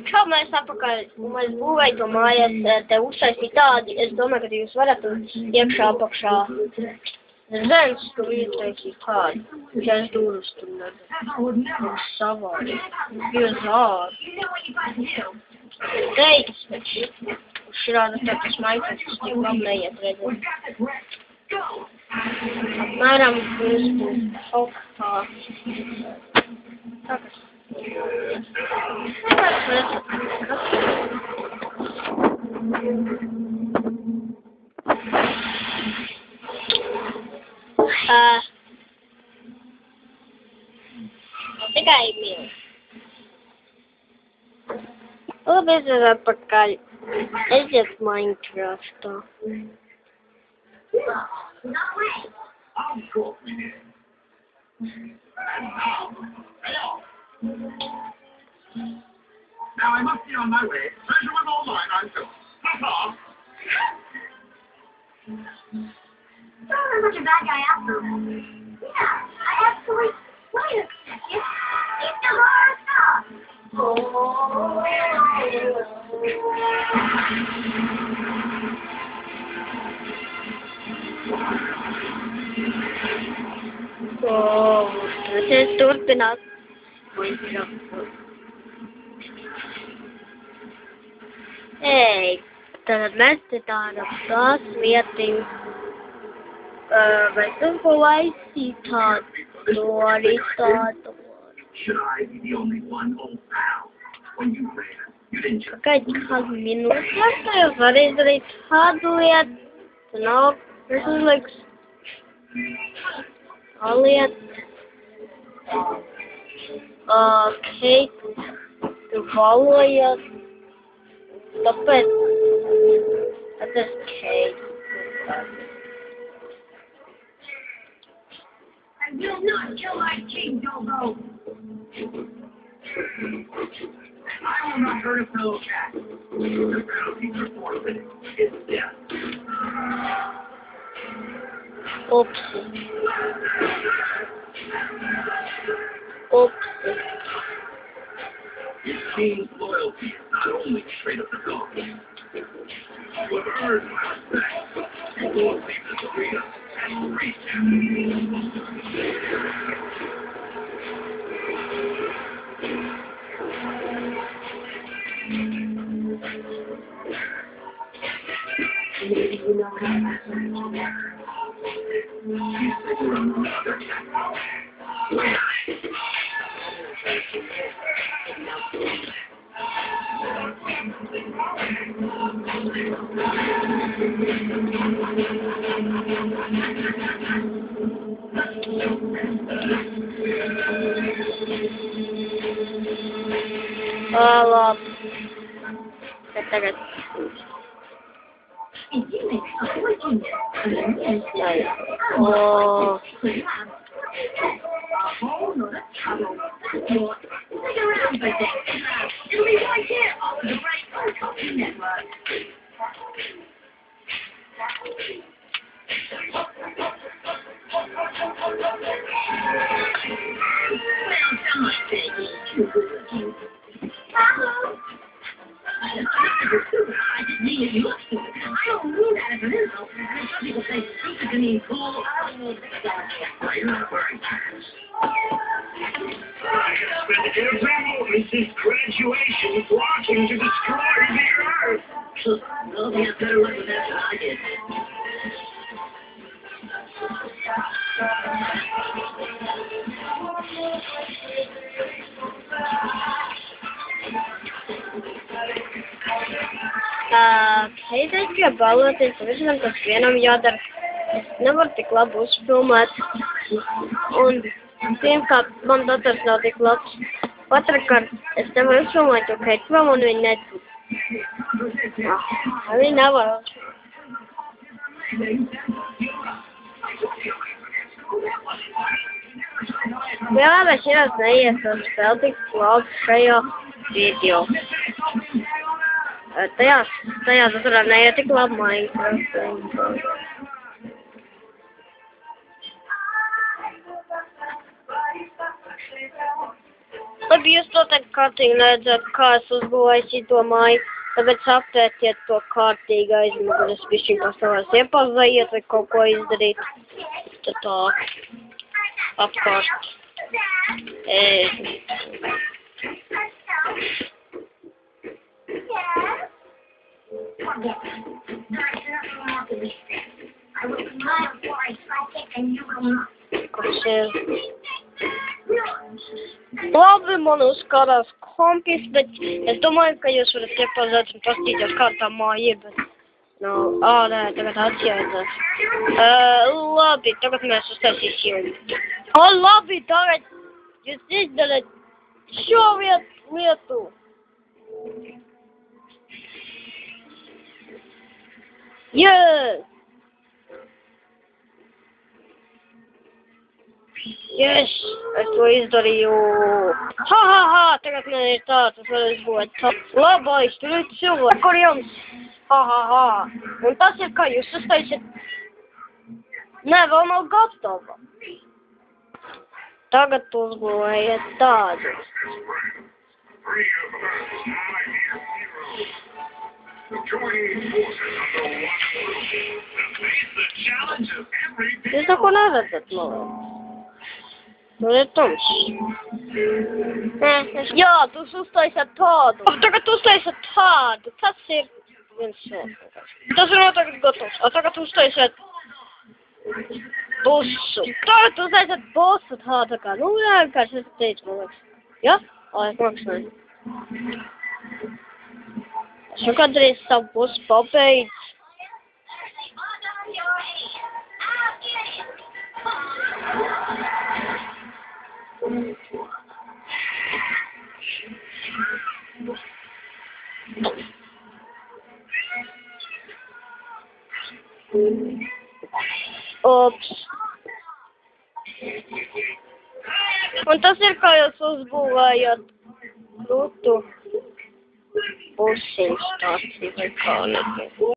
Čau, mēs apakaļ, mēs būvēju to mājas, te uzsaistīt tādi, es domāju, ka jūs varat iekšā apakšā zemes, tur ieteikīt kādu, ja es durus tur nedara, savādi, jūs ādi. Teiks, šāda tādas maitas, kas tik labi neiet redzēt. Apmēram, jūs būs augstā. Tāpēc. Tikai mīl. Labi, es esmu atpakaļ. Ejiet Minecraftā. Now I must be on my way. Treasure was all mine, I'm sure. Ta-ta! Don't look such a bad guy after all. Yeah, I actually... Wait a second. He's still our stuff. Tas ir turpināt. Ei, tad mēs te tādam tās vietiņu. Vai tu ko laisīt tādu, to arī tādu. Should I be the only one, old pal? When you ran, you didn't just... Kādu kādu minūti, lai jūs var izdarīt tādu lietu. Tu nav, tas uzliks. Tā lieta. Kate, tu valojat. Tāpēc, tas ir Kate. I will not kill my king, Dogo. I will not hurt a fellow cat. The penalty for forfeiting is death. Oopsie. Oopsie. His king's loyalty is not only straight up the dog. You have earned my respect. You won't leave this arena and reach him. Labi. Tagad. I didn't mean it. You look stupid. I don't mean that as an insult. And some people say stupid to mean cool. I don't mean that. You're not wearing pants. I have spent every moment since graduation plotting to destroy the earth. Well, you have better luck with that than I did. Heidēķi balvoties pavisam, kas vienam jādara. Es nevaru tik labi uzfilmēt. Un pirmkārt, man dators nav tik labs. Otrakārt, es nevaru uzfilmēt to Kate prom un viņi netūk. Viņi nevar. Vēlāk šajās neiesam spēl tik labi šajā video. Tajā datorā neiet tik labi Minecraft. Labi, jūs noteikti kārtīgi neredzat, kā es uzbūvēju šito māju. Tāpēc aptētiet to kārtīgi aizmugures, bišķiņ pastāvās iepazaiet vai kaut ko izdarīt. Tad tā apkārt. Kas ir? Labi, man uzkarās kompis, bet es domāju, ka jūs varat iepazēt un pastīties, kā tā māja ir, bet nē, tagad atjēdzās. Labi, tagad mēs uztaisīsim. Labi, tagad jūs izdarat šo lietu. Yes! Yes, es to izdarīju. Tagad man ir tāds, es varu izbūvēt tā. Labais, tur ir cilvēki, kur jums. Un tas ir, kā jūs uztaisiet. Nē, vēl nav gatava. Tagad uzbūvējiet tādu. Jūs neko neredzat, man. Nu, ir tums. Jā, tu uztaisāt tādu. Tagad uztaisāt tādu. Tas ir viens šeit. Tas ir noteikti gatavs. Tagad uztaisāt busu. Tagad uztaisāt busu tādu kā. Nu, jā, vienkārši es teicu, man liekas. Jā? Es maksāju. Es jau kādreiz savu busu pabeidzu. Ups. Un tas ir, kā jūs uzbūvējat krūtu pusiņu stāciju vai kā nekā.